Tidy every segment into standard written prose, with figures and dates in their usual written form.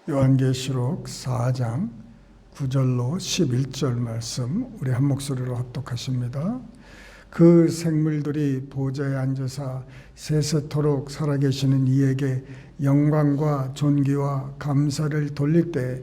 요한계시록 4장 9절로 11절 말씀 우리 한 목소리로 합독하십니다. 그 생물들이 보좌에 앉으사 세세토록 살아계시는 이에게 영광과 존귀와 감사를 돌릴 때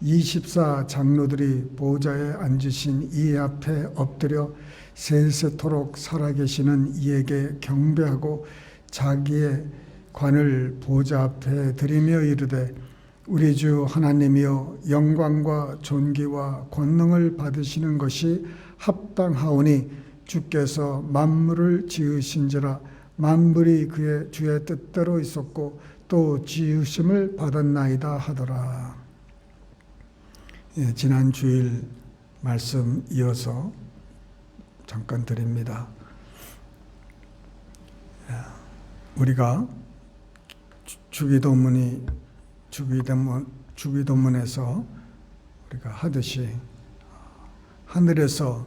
24 장로들이 보좌에 앉으신 이 앞에 엎드려 세세토록 살아계시는 이에게 경배하고 자기의 관을 보좌 앞에 드리며 이르되 우리 주 하나님이여 영광과 존귀와 권능을 받으시는 것이 합당하오니 주께서 만물을 지으신지라 만물이 그의 주의 뜻대로 있었고 또 지으심을 받았나이다 하더라. 지난 주일 말씀 이어서 잠깐 드립니다. 우리가 주기도문에서 우리가 하듯이 하늘에서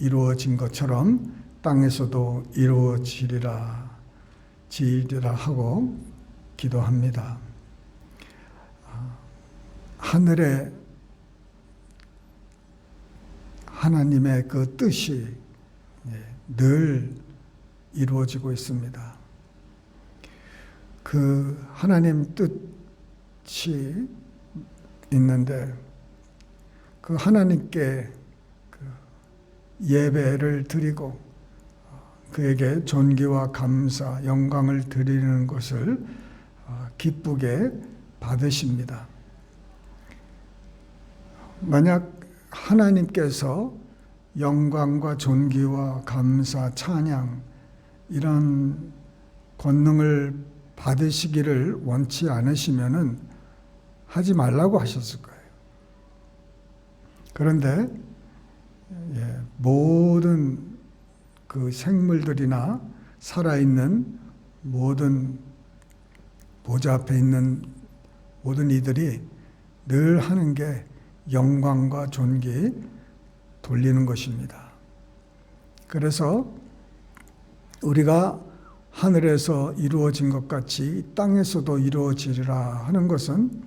이루어진 것처럼 땅에서도 이루어지리라 하고 기도합니다. 하늘에 하나님의 그 뜻이 늘 이루어지고 있습니다. 그 하나님 뜻이 있는데 그 하나님께 예배를 드리고 그에게 존귀와 감사, 영광을 드리는 것을 기쁘게 받으십니다. 만약 하나님께서 영광과 존귀와 감사, 찬양 이런 권능을 받으시기를 원치 않으시면은 하지 말라고 하셨을 거예요. 그런데 모든 그 생물들이나 살아있는 모든 보좌 앞에 있는 모든 이들이 늘 하는 게 영광과 존귀 돌리는 것입니다. 그래서 우리가 하늘에서 이루어진 것 같이 땅에서도 이루어지리라 하는 것은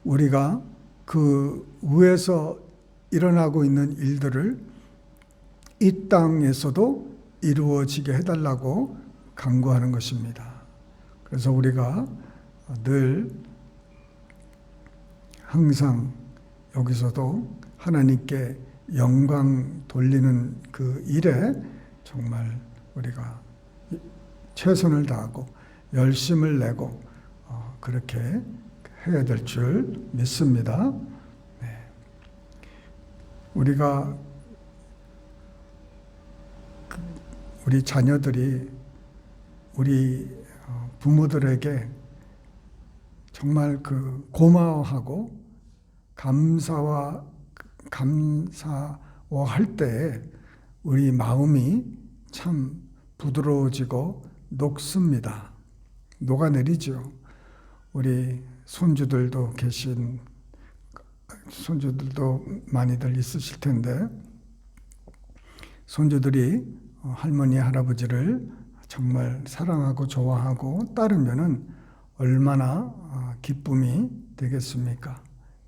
우리가 그 위에서 일어나고 있는 일들을 이 땅에서도 이루어지게 해달라고 간구하는 것입니다. 그래서 우리가 늘 항상 여기서도 하나님께 영광 돌리는 그 일에 정말 우리가 최선을 다하고 열심을 내고 그렇게 해야 될 줄 믿습니다. 우리가 우리 자녀들이 우리 부모들에게 정말 그 고마워하고 감사할 때 우리 마음이 참 부드러워지고 녹습니다. 녹아내리죠. 우리 손주들도 많이들 있으실 텐데 손주들이 할머니 할아버지를 정말 사랑하고 좋아하고 따르면은 얼마나 기쁨이 되겠습니까?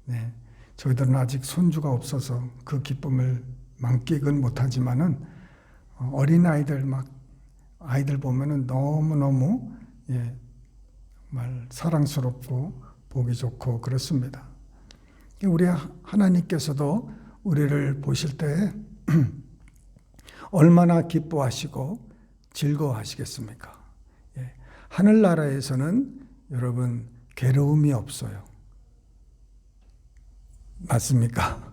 네, 저희들은 아직 손주가 없어서 그 기쁨을 만끽은 못하지만은 어린아이들 아이들 보면은 너무너무 정말 사랑스럽고 보기 좋고 그렇습니다. 우리 하나님께서도 우리를 보실 때 얼마나 기뻐하시고 즐거워하시겠습니까? 하늘나라에서는 여러분 괴로움이 없어요. 맞습니까?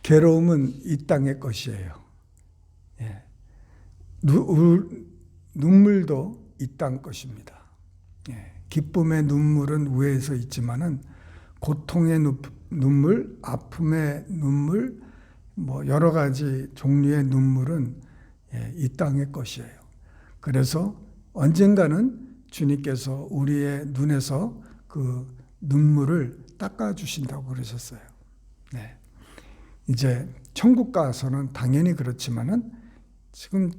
괴로움은 이 땅의 것이에요. 눈물도 이 땅 것입니다. 기쁨의 눈물은 위에서 있지만은 고통의 눈물, 아픔의 눈물, 여러 가지 종류의 눈물은 이 땅의 것이에요. 그래서 언젠가는 주님께서 우리의 눈에서 그 눈물을 닦아주신다고 그러셨어요. 이제 천국 가서는 당연히 그렇지만은 지금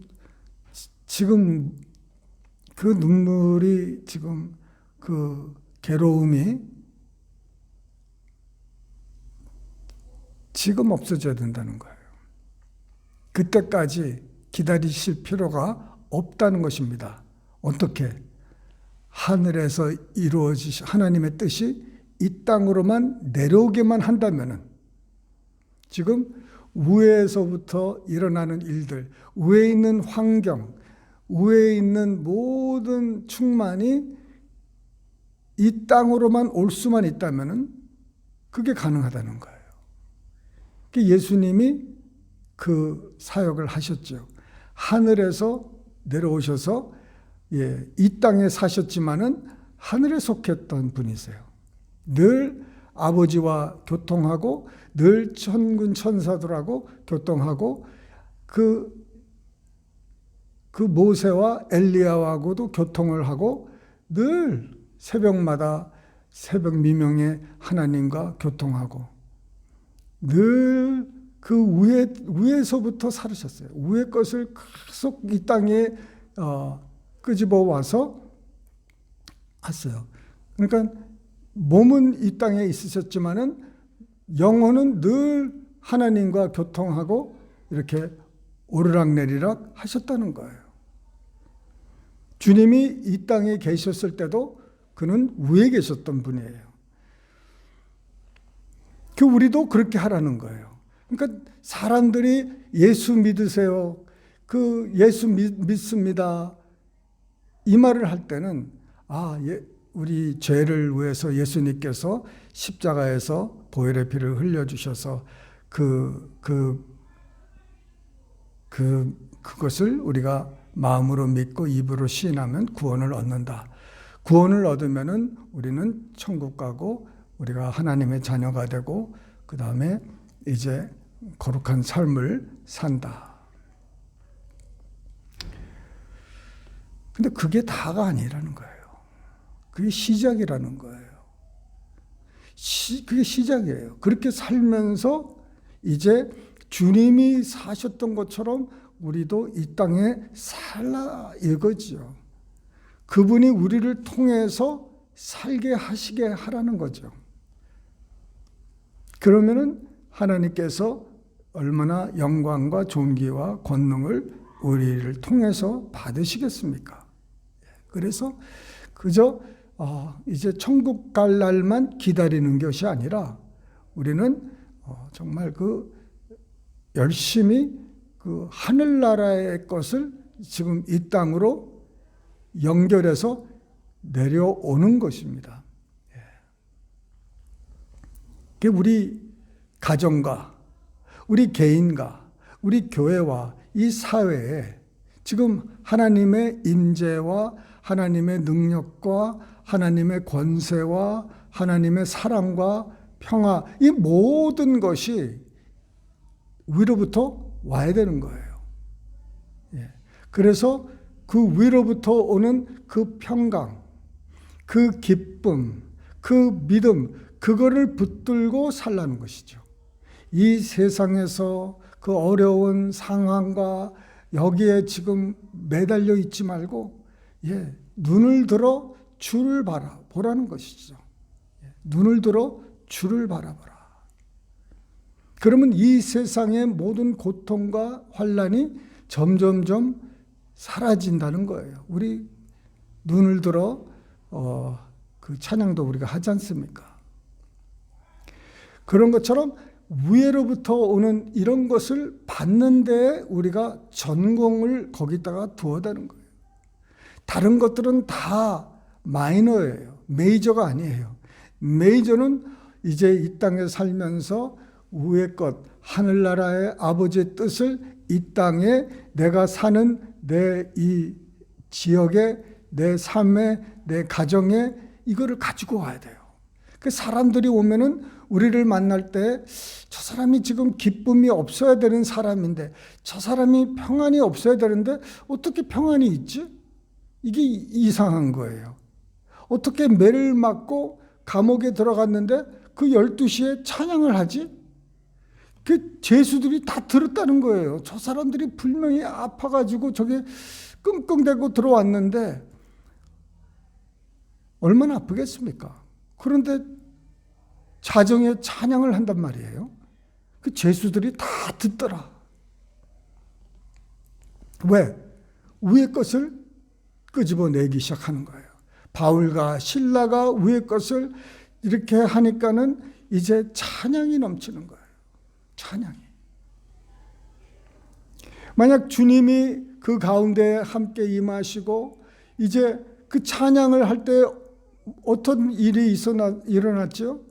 그 눈물이 지금 그 괴로움이 지금 없어져야 된다는 거예요. 그때까지 기다리실 필요가 없다는 것입니다. 어떻게? 하늘에서 이루어지신 하나님의 뜻이 이 땅으로만 내려오게만 한다면은, 지금 위에서부터 일어나는 일들, 위에 있는 환경, 위에 있는 모든 충만이 이 땅으로만 올 수만 있다면은 그게 가능하다는 거예요. 예수님이 그 사역을 하셨죠. 하늘에서 내려오셔서 이 땅에 사셨지만은 하늘에 속했던 분이세요. 늘 아버지와 교통하고 늘 천군 천사들하고 교통하고 그 모세와 엘리야하고도 교통을 하고 늘 새벽마다 새벽 미명에 하나님과 교통하고 늘 그 위에서부터 살으셨어요. 위의 것을 계속 이 땅에 끄집어 와서 했어요. 그러니까 몸은 이 땅에 있으셨지만은 영혼은 늘 하나님과 교통하고 이렇게 오르락내리락 하셨다는 거예요. 주님이 이 땅에 계셨을 때도 그는 위에 계셨던 분이에요. 우리도 그렇게 하라는 거예요. 그러니까 사람들이 예수 믿으세요. 예수 믿습니다. 이 말을 할 때는 우리 죄를 위해서 예수님께서 십자가에서 보혈의 피를 흘려주셔서 그것을 우리가 마음으로 믿고 입으로 시인하면 구원을 얻는다. 구원을 얻으면은 우리는 천국 가고 우리가 하나님의 자녀가 되고 그 다음에 이제 거룩한 삶을 산다. 근데 그게 다가 아니라는 거예요. 그게 시작이라는 거예요. 그게 시작이에요. 그렇게 살면서 이제 주님이 사셨던 것처럼 우리도 이 땅에 살라 이거지요. 그분이 우리를 통해서 살게 하시게 하라는 거죠. 그러면은 하나님께서 얼마나 영광과 존귀와 권능을 우리를 통해서 받으시겠습니까? 그래서 그저 이제 천국 갈 날만 기다리는 것이 아니라 우리는 정말 열심히 하늘나라의 것을 지금 이 땅으로 연결해서 내려오는 것입니다. 우리 가정과 우리 개인과 우리 교회와 이 사회에 지금 하나님의 임재와 하나님의 능력과 하나님의 권세와 하나님의 사랑과 평화, 이 모든 것이 위로부터 와야 되는 거예요. 그래서 그 위로부터 오는 그 평강, 그 기쁨, 그 믿음, 그거를 붙들고 살라는 것이죠. 이 세상에서 그 어려운 상황과 여기에 지금 매달려 있지 말고 눈을 들어 주를 바라보라는 것이죠. 눈을 들어 주를 바라보라. 그러면 이 세상의 모든 고통과 환난이 점점점 사라진다는 거예요. 우리 눈을 들어 그 찬양도 우리가 하지 않습니까? 그런 것처럼 위에로부터 오는 이런 것을 받는 데에 우리가 전공을 거기다가 두어야 되는 거예요. 다른 것들은 다 마이너예요. 메이저가 아니에요. 메이저는 이제 이 땅에 살면서 위의 것, 하늘나라의 아버지의 뜻을 이 땅에 내가 사는 내 이 지역에, 내 삶에, 내 가정에 이거를 가지고 와야 돼요. 그 사람들이 오면은 우리를 만날 때 저 사람이 지금 기쁨이 없어야 되는 사람인데, 저 사람이 평안이 없어야 되는데 어떻게 평안이 있지? 이게 이상한 거예요. 어떻게 매를 맞고 감옥에 들어갔는데 그 12시에 찬양을 하지? 그 죄수들이 다 들었다는 거예요. 저 사람들이 분명히 아파가지고 저게 끙끙대고 들어왔는데 얼마나 아프겠습니까? 그런데 자정에 찬양을 한단 말이에요. 그 죄수들이 다 듣더라. 왜? 위의 것을 끄집어내기 시작하는 거예요. 바울과 실라가 위의 것을 이렇게 하니까는 이제 찬양이 넘치는 거예요. 찬양이. 만약 주님이 그 가운데 함께 임하시고 이제 그 찬양을 할 때 어떤 일이 일어났죠?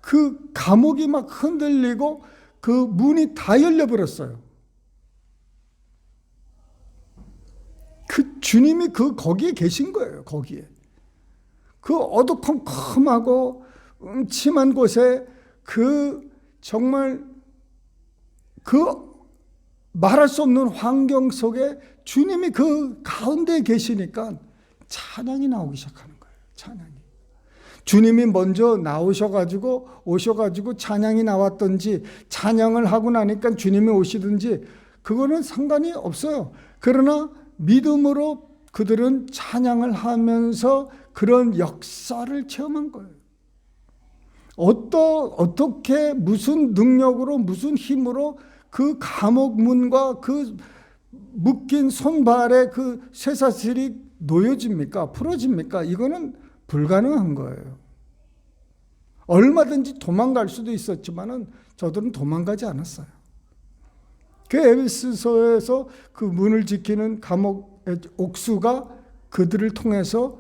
그 감옥이 막 흔들리고 그 문이 다 열려버렸어요. 그 주님이 거기에 계신 거예요. 거기에. 그 어두컴컴하고 음침한 곳에 정말 말할 수 없는 환경 속에 주님이 그 가운데 계시니까 찬양이 나오기 시작하는 거예요. 찬양이. 주님이 먼저 오셔가지고 찬양이 나왔든지 찬양을 하고 나니까 주님이 오시든지 그거는 상관이 없어요. 그러나 믿음으로 그들은 찬양을 하면서 그런 역사를 체험한 거예요. 어떻게 무슨 능력으로 무슨 힘으로 그 감옥 문과 그 묶인 손발에 그 쇠사슬이 놓여집니까? 풀어집니까? 이거는 불가능한 거예요. 얼마든지 도망갈 수도 있었지만은 저들은 도망가지 않았어요. 그 에베소서에서 그 문을 지키는 감옥의 옥수가 그들을 통해서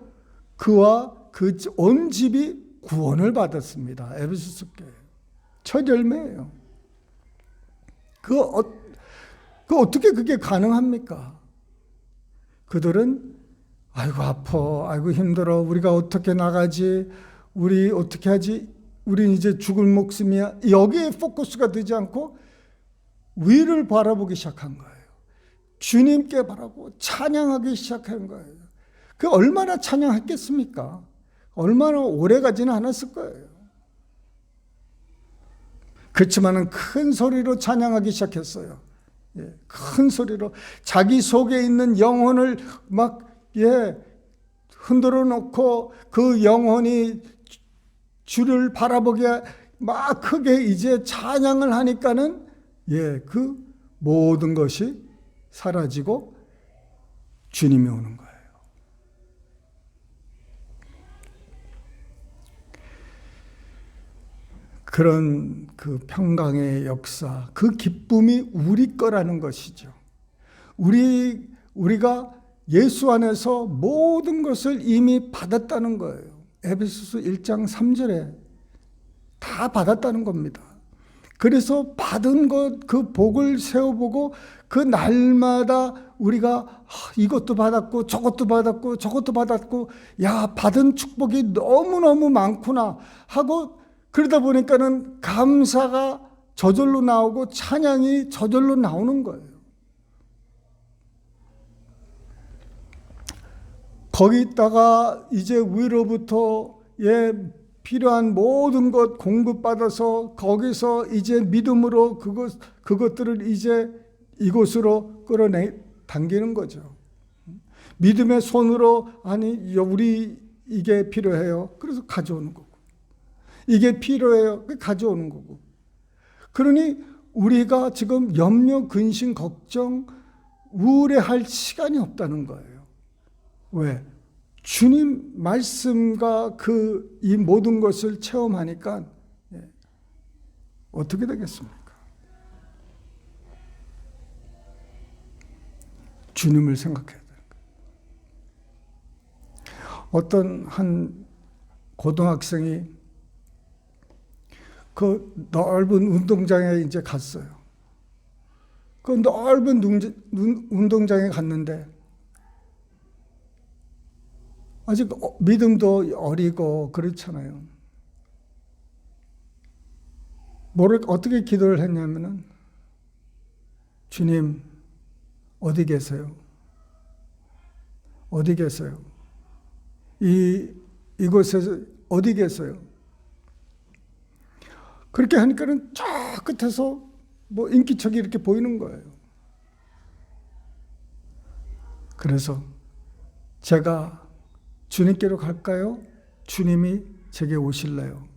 그와 그 온 집이 구원을 받았습니다. 에베소서 교회. 첫 열매예요. 어떻게 그게 가능합니까? 그들은 아이고 아파, 아이고 힘들어, 우리가 어떻게 나가지, 우리 어떻게 하지, 우린 이제 죽을 목숨이야. 여기에 포커스가 되지 않고 위를 바라보기 시작한 거예요. 주님께 바라보고 찬양하기 시작한 거예요. 그 얼마나 찬양했겠습니까? 얼마나 오래 가지는 않았을 거예요. 그렇지만은 큰 소리로 찬양하기 시작했어요. 큰 소리로 자기 속에 있는 영혼을 막 흔들어 놓고 그 영혼이 주를 바라보게 막 크게 이제 찬양을 하니까는 그 모든 것이 사라지고 주님이 오는 거예요. 그런 그 평강의 역사, 그 기쁨이 우리 거라는 것이죠. 우리가 예수 안에서 모든 것을 이미 받았다는 거예요. 에베소서 1장 3절에 다 받았다는 겁니다. 그래서 받은 것, 그 복을 세워보고 그 날마다 우리가 이것도 받았고 저것도 받았고 저것도 받았고 받은 축복이 너무너무 많구나 하고 그러다 보니까는 감사가 저절로 나오고 찬양이 저절로 나오는 거예요. 거기다가 이제 위로부터 필요한 모든 것 공급받아서 거기서 이제 믿음으로 그것들을 이제 이곳으로 당기는 거죠. 믿음의 손으로 우리 이게 필요해요. 그래서 가져오는 거고. 이게 필요해요. 가져오는 거고. 그러니 우리가 지금 염려, 근심, 걱정, 우울해할 시간이 없다는 거예요. 왜? 주님 말씀과 이 모든 것을 체험하니까 어떻게 되겠습니까? 주님을 생각해야 돼요. 어떤 한 고등학생이 그 넓은 운동장에 이제 갔어요. 그 넓은 운동장에 갔는데 아직 믿음도 어리고 그렇잖아요. 어떻게 기도를 했냐면은 주님 어디 계세요? 어디 계세요? 이곳에서 어디 계세요? 그렇게 하니까는 저 끝에서 인기척이 이렇게 보이는 거예요. 그래서 제가 주님께로 갈까요? 주님이 제게 오실래요?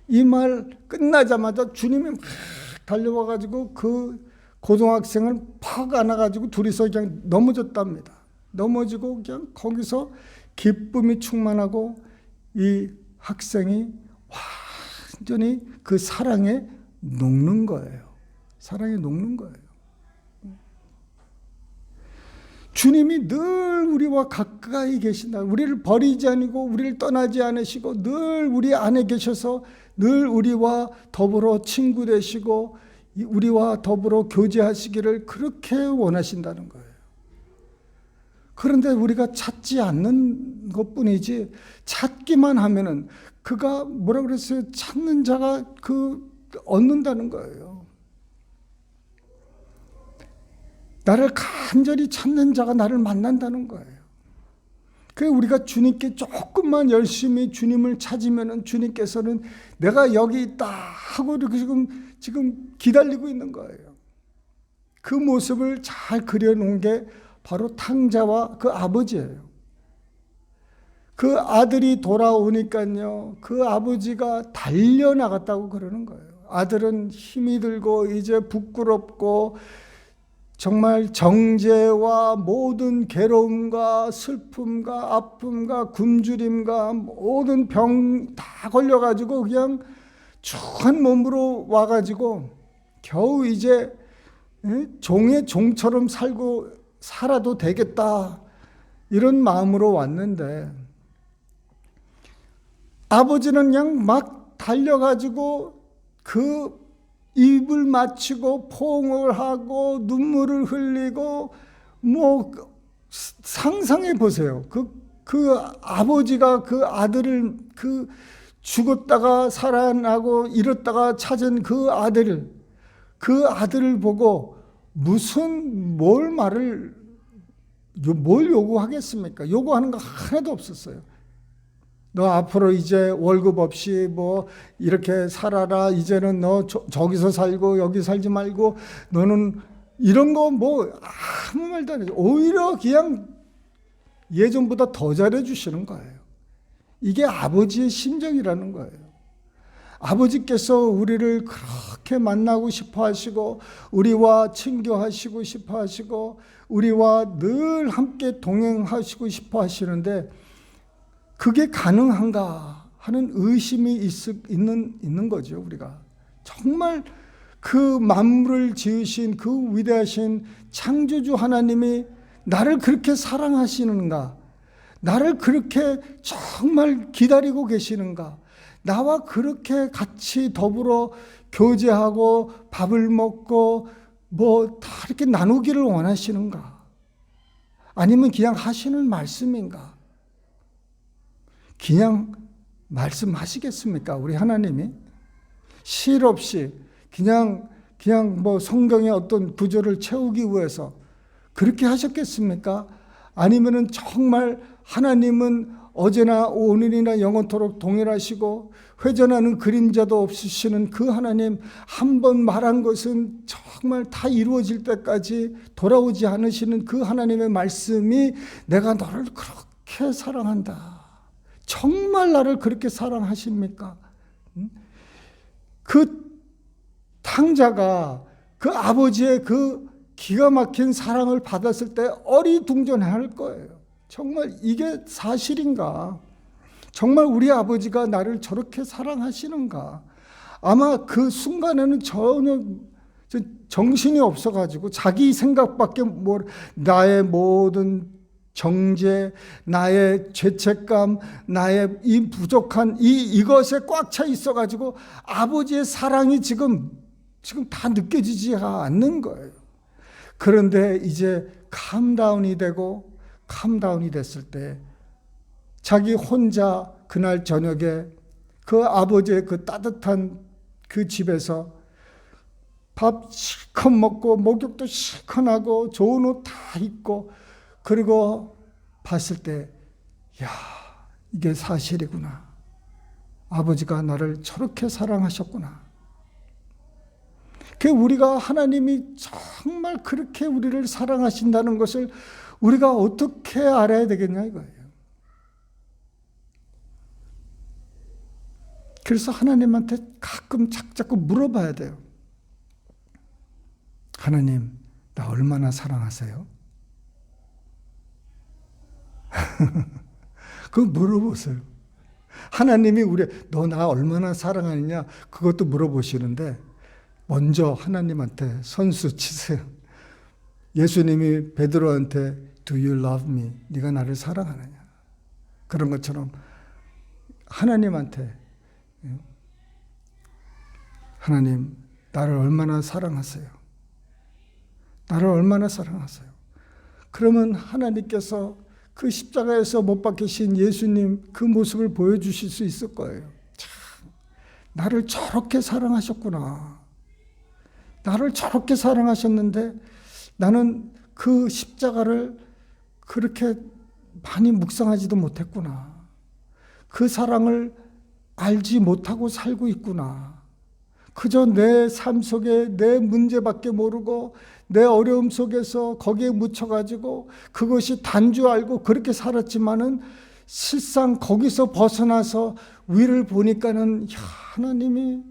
이 말 끝나자마자 주님이 막 달려와가지고 그 고등학생을 팍 안아가지고 둘이서 그냥 넘어졌답니다. 넘어지고 그냥 거기서 기쁨이 충만하고 이 학생이 완전히 그 사랑에 녹는 거예요. 사랑에 녹는 거예요. 주님이 늘 우리와 가까이 계신다. 우리를 버리지 아니고 우리를 떠나지 않으시고 늘 우리 안에 계셔서 늘 우리와 더불어 친구 되시고 우리와 더불어 교제하시기를 그렇게 원하신다는 거예요. 그런데 우리가 찾지 않는 것뿐이지 찾기만 하면은 그가 뭐라 그랬어요? 찾는 자가 얻는다는 거예요. 나를 간절히 찾는 자가 나를 만난다는 거예요. 그래서 우리가 주님께 조금만 열심히 주님을 찾으면은 주님께서는 내가 여기 있다 하고 이렇게 지금 기다리고 있는 거예요. 그 모습을 잘 그려놓은 게 바로 탕자와 그 아버지예요. 그 아들이 돌아오니까요, 그 아버지가 달려나갔다고 그러는 거예요. 아들은 힘이 들고 이제 부끄럽고 정말 정죄와 모든 괴로움과 슬픔과 아픔과 굶주림과 모든 병 다 걸려가지고 그냥 추한 몸으로 와가지고 겨우 이제 종의 종처럼 살아도 되겠다 이런 마음으로 왔는데 아버지는 그냥 막 달려가지고 그 입을 맞추고 포옹을 하고 눈물을 흘리고 상상해 보세요. 그 아버지가 그 아들을 죽었다가 살아나고 잃었다가 찾은 그 아들을 보고 뭘 요구하겠습니까? 요구하는 거 하나도 없었어요. 너 앞으로 이제 월급 없이 이렇게 살아라. 이제는 너 저기서 살고 여기 살지 말고 너는 이런 거 아무 말도 안 해요. 오히려 그냥 예전보다 더 잘해주시는 거예요. 이게 아버지의 심정이라는 거예요. 아버지께서 우리를 그렇게 만나고 싶어 하시고 우리와 친교하시고 싶어 하시고 우리와 늘 함께 동행하시고 싶어 하시는데 그게 가능한가 하는 의심이 있는 거죠. 우리가 정말 그 만물을 지으신 그 위대하신 창조주 하나님이 나를 그렇게 사랑하시는가, 나를 그렇게 정말 기다리고 계시는가, 나와 그렇게 같이 더불어 교제하고 밥을 먹고 다 이렇게 나누기를 원하시는가, 아니면 그냥 하시는 말씀인가? 그냥 말씀하시겠습니까? 우리 하나님이 실 없이 그냥 성경의 어떤 구조를 채우기 위해서 그렇게 하셨겠습니까? 아니면은 정말 하나님은 어제나 오늘이나 영원토록 동일하시고 회전하는 그림자도 없으시는 그 하나님, 한 번 말한 것은 정말 다 이루어질 때까지 돌아오지 않으시는 그 하나님의 말씀이 내가 너를 그렇게 사랑한다, 정말 나를 그렇게 사랑하십니까? 그 탕자가 그 아버지의 그 기가 막힌 사랑을 받았을 때 어리둥절할 거예요. 정말 이게 사실인가? 정말 우리 아버지가 나를 저렇게 사랑하시는가? 아마 그 순간에는 전혀 정신이 없어가지고 자기 생각밖에 나의 모든 정죄, 나의 죄책감, 나의 이 부족한 이것에 꽉 차 있어가지고 아버지의 사랑이 지금 다 느껴지지 않는 거예요. 그런데 이제 캄다운이 됐을 때 자기 혼자 그날 저녁에 그 아버지의 그 따뜻한 그 집에서 밥 실컷 먹고 목욕도 실컷 하고 좋은 옷 다 입고 그리고 봤을 때, 야, 이게 사실이구나. 아버지가 나를 저렇게 사랑하셨구나. 그 우리가 하나님이 정말 그렇게 우리를 사랑하신다는 것을 우리가 어떻게 알아야 되겠냐 이거예요. 그래서 하나님한테 가끔 자꾸 물어봐야 돼요. 하나님, 나 얼마나 사랑하세요? 그거 물어보세요. 하나님이 너 나 얼마나 사랑하느냐 그것도 물어보시는데 먼저 하나님한테 선수 치세요. 예수님이 베드로한테 Do you love me? 네가 나를 사랑하느냐? 그런 것처럼 하나님한테 하나님 나를 얼마나 사랑하세요? 나를 얼마나 사랑하세요? 그러면 하나님께서 그 십자가에서 못 박히신 예수님 그 모습을 보여주실 수 있을 거예요. 참, 나를 저렇게 사랑하셨구나. 나를 저렇게 사랑하셨는데 나는 그 십자가를 그렇게 많이 묵상하지도 못했구나. 그 사랑을 알지 못하고 살고 있구나. 그저 내 삶 속에 내 문제밖에 모르고 내 어려움 속에서 거기에 묻혀가지고 그것이 단주 알고 그렇게 살았지만은 실상 거기서 벗어나서 위를 보니까는 하나님이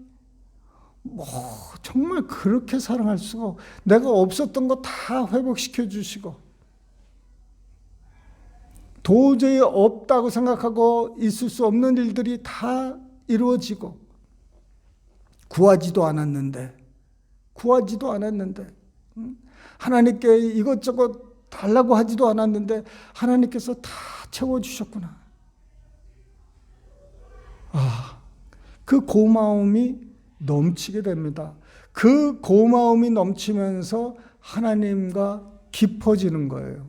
정말 그렇게 사랑할 수가, 내가 없었던 거 다 회복시켜 주시고 도저히 없다고 생각하고 있을 수 없는 일들이 다 이루어지고 구하지도 않았는데 하나님께 이것저것 달라고 하지도 않았는데 하나님께서 다 채워주셨구나. 그 고마움이 넘치게 됩니다. 그 고마움이 넘치면서 하나님과 깊어지는 거예요.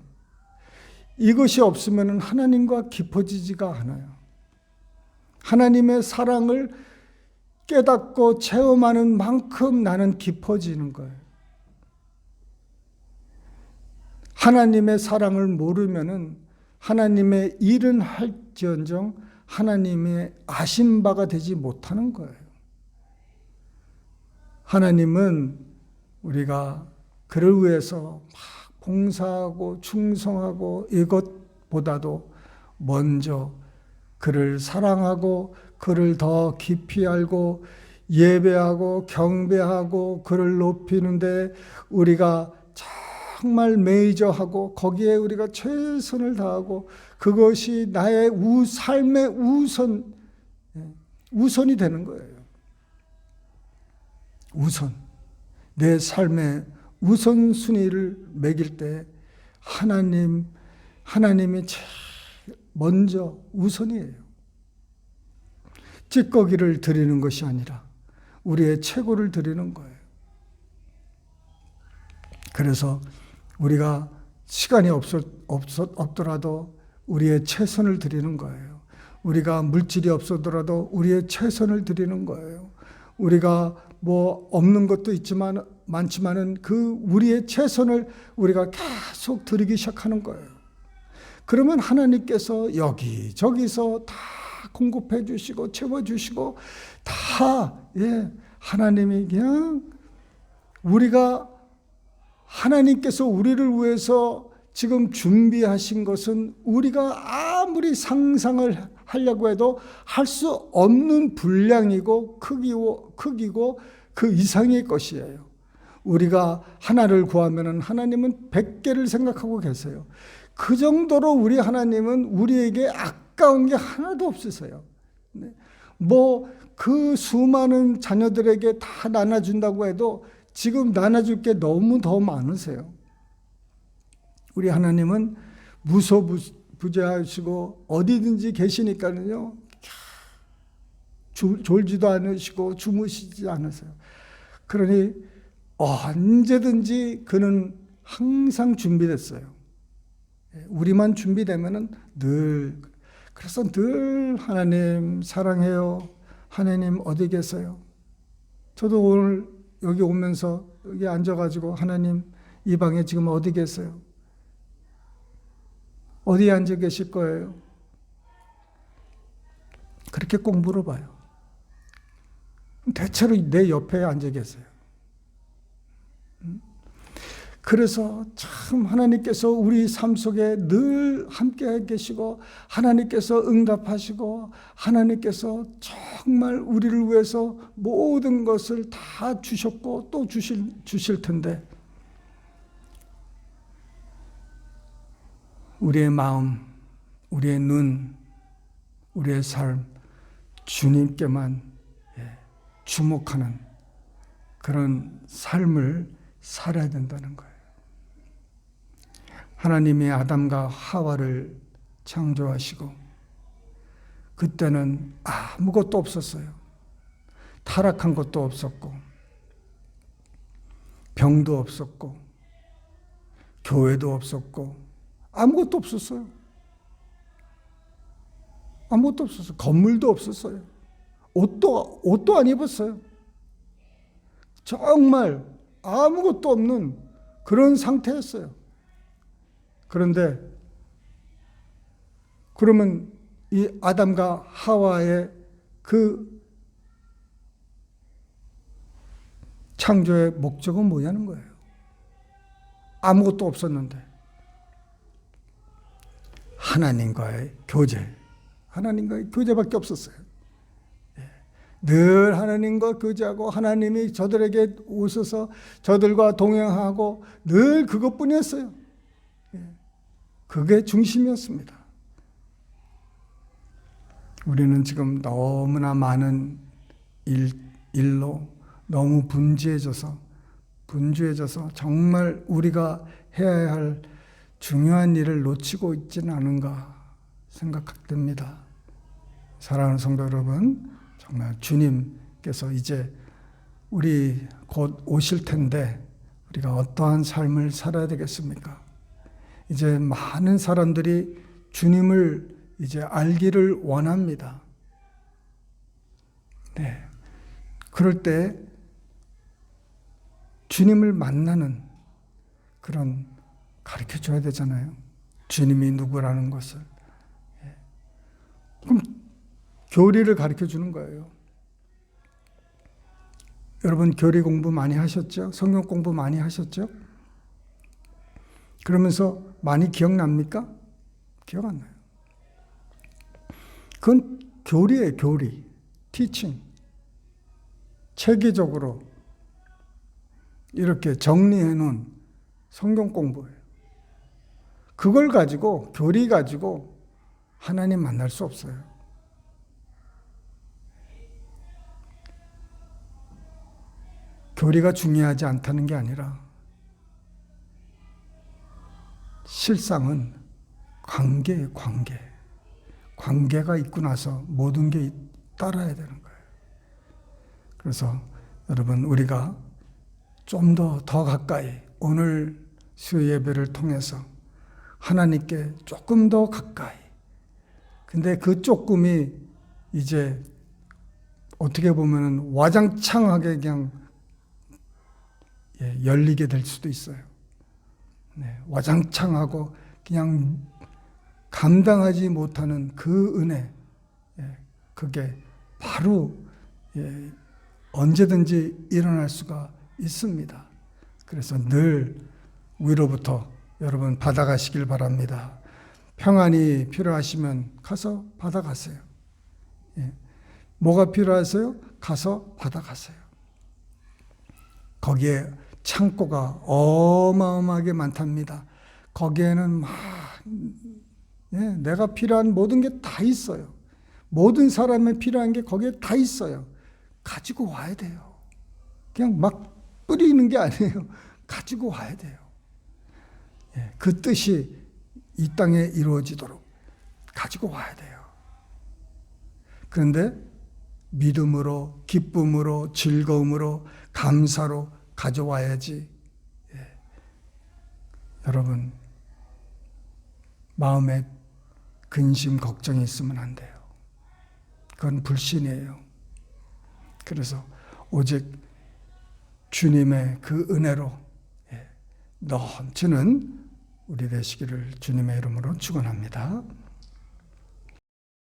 이것이 없으면 하나님과 깊어지지가 않아요. 하나님의 사랑을 깨닫고 체험하는 만큼 나는 깊어지는 거예요. 하나님의 사랑을 모르면은 하나님의 일은 할지언정 하나님의 아신 바가 되지 못하는 거예요. 하나님은 우리가 그를 위해서 막 봉사하고 충성하고 이것보다도 먼저 그를 사랑하고 그를 더 깊이 알고 예배하고 경배하고 그를 높이는데 우리가 정말 메이저하고 거기에 우리가 최선을 다하고 그것이 나의 삶의 우선이 되는 거예요. 내 삶의 우선순위를 매길 때 하나님이 제일 먼저 우선이에요. 찌꺼기를 드리는 것이 아니라 우리의 최고를 드리는 거예요. 그래서 우리가 시간이 없더라도 우리의 최선을 드리는 거예요. 우리가 물질이 없어더라도 우리의 최선을 드리는 거예요. 우리가 없는 것도 많지만은 그 우리의 최선을 우리가 계속 드리기 시작하는 거예요. 그러면 하나님께서 여기저기서 다 공급해 주시고 채워주시고 하나님이 그냥 하나님께서 우리를 위해서 지금 준비하신 것은 우리가 아무리 상상을 하려고 해도 할 수 없는 분량이고 크기고 그 이상의 것이에요. 우리가 하나를 구하면 하나님은 100개를 생각하고 계세요. 그 정도로 우리 하나님은 우리에게 아까운 게 하나도 없으세요. 그 수많은 자녀들에게 다 나눠준다고 해도 지금 나눠줄 게 너무 더 많으세요. 우리 하나님은 무소부재하시고 어디든지 계시니까요. 졸지도 않으시고 주무시지 않으세요. 그러니 언제든지 그는 항상 준비됐어요. 우리만 준비되면은 그래서 늘 하나님 사랑해요. 하나님 어디 계세요? 저도 오늘 여기 오면서 여기 앉아가지고 하나님 이 방에 지금 어디 계세요? 어디에 앉아 계실 거예요? 그렇게 꼭 물어봐요. 대체로 내 옆에 앉아 계세요. 그래서 참 하나님께서 우리 삶 속에 늘 함께 계시고 하나님께서 응답하시고 하나님께서 정말 우리를 위해서 모든 것을 다 주셨고 또 주실 텐데 우리의 마음, 우리의 눈, 우리의 삶 주님께만 주목하는 그런 삶을 살아야 된다는 거예요. 하나님이 아담과 하와를 창조하시고 그때는 아무것도 없었어요. 타락한 것도 없었고 병도 없었고 교회도 없었고 아무것도 없었어요. 아무것도 없었어요. 건물도 없었어요. 옷도 안 입었어요. 정말 아무것도 없는 그런 상태였어요. 그런데 그러면 이 아담과 하와의 그 창조의 목적은 뭐냐는 거예요. 아무것도 없었는데 하나님과의 교제밖에 없었어요. 늘 하나님과 교제하고 하나님이 저들에게 오셔서 저들과 동행하고 늘 그것뿐이었어요. 그게 중심이었습니다. 우리는 지금 너무나 많은 일로 너무 분주해져서 정말 우리가 해야 할 중요한 일을 놓치고 있지는 않은가 생각됩니다. 사랑하는 성도 여러분, 정말 주님께서 이제 우리 곧 오실 텐데 우리가 어떠한 삶을 살아야 되겠습니까? 이제 많은 사람들이 주님을 이제 알기를 원합니다. 네. 그럴 때 주님을 만나는 그런 가르쳐 줘야 되잖아요. 주님이 누구라는 것을. 그럼 교리를 가르쳐 주는 거예요. 여러분 교리 공부 많이 하셨죠? 성경 공부 많이 하셨죠? 그러면서 많이 기억납니까? 기억 안 나요. 그건 교리예요, 교리. 티칭. 체계적으로 이렇게 정리해 놓은 성경 공부예요. 그걸 가지고, 교리 가지고 하나님 만날 수 없어요. 교리가 중요하지 않다는 게 아니라 실상은 관계예요, 관계. 관계가 있고 나서 모든 게 따라야 되는 거예요. 그래서 여러분 우리가 좀 더 가까이 오늘 수요 예배를 통해서 하나님께 조금 더 가까이. 근데 그 조금이 이제 어떻게 보면 와장창하게 그냥 열리게 될 수도 있어요. 네, 와장창하고 그냥 감당하지 못하는 그 은혜, 그게 바로 언제든지 일어날 수가 있습니다. 그래서 늘 위로부터 여러분 받아가시길 바랍니다. 평안이 필요하시면 가서 받아가세요. 뭐가 필요하세요? 가서 받아가세요. 거기에 창고가 어마어마하게 많답니다. 거기에는 내가 필요한 모든 게 다 있어요. 모든 사람에 필요한 게 거기에 다 있어요. 가지고 와야 돼요. 그냥 막 뿌리는 게 아니에요. 가지고 와야 돼요. 그 뜻이 이 땅에 이루어지도록 가지고 와야 돼요. 그런데 믿음으로, 기쁨으로, 즐거움으로, 감사로 가져와야지. 여러분, 마음에 근심, 걱정이 있으면 안 돼요. 그건 불신이에요. 그래서 오직 주님의 그 은혜로 넘치는 우리 되시기를 주님의 이름으로 축원합니다.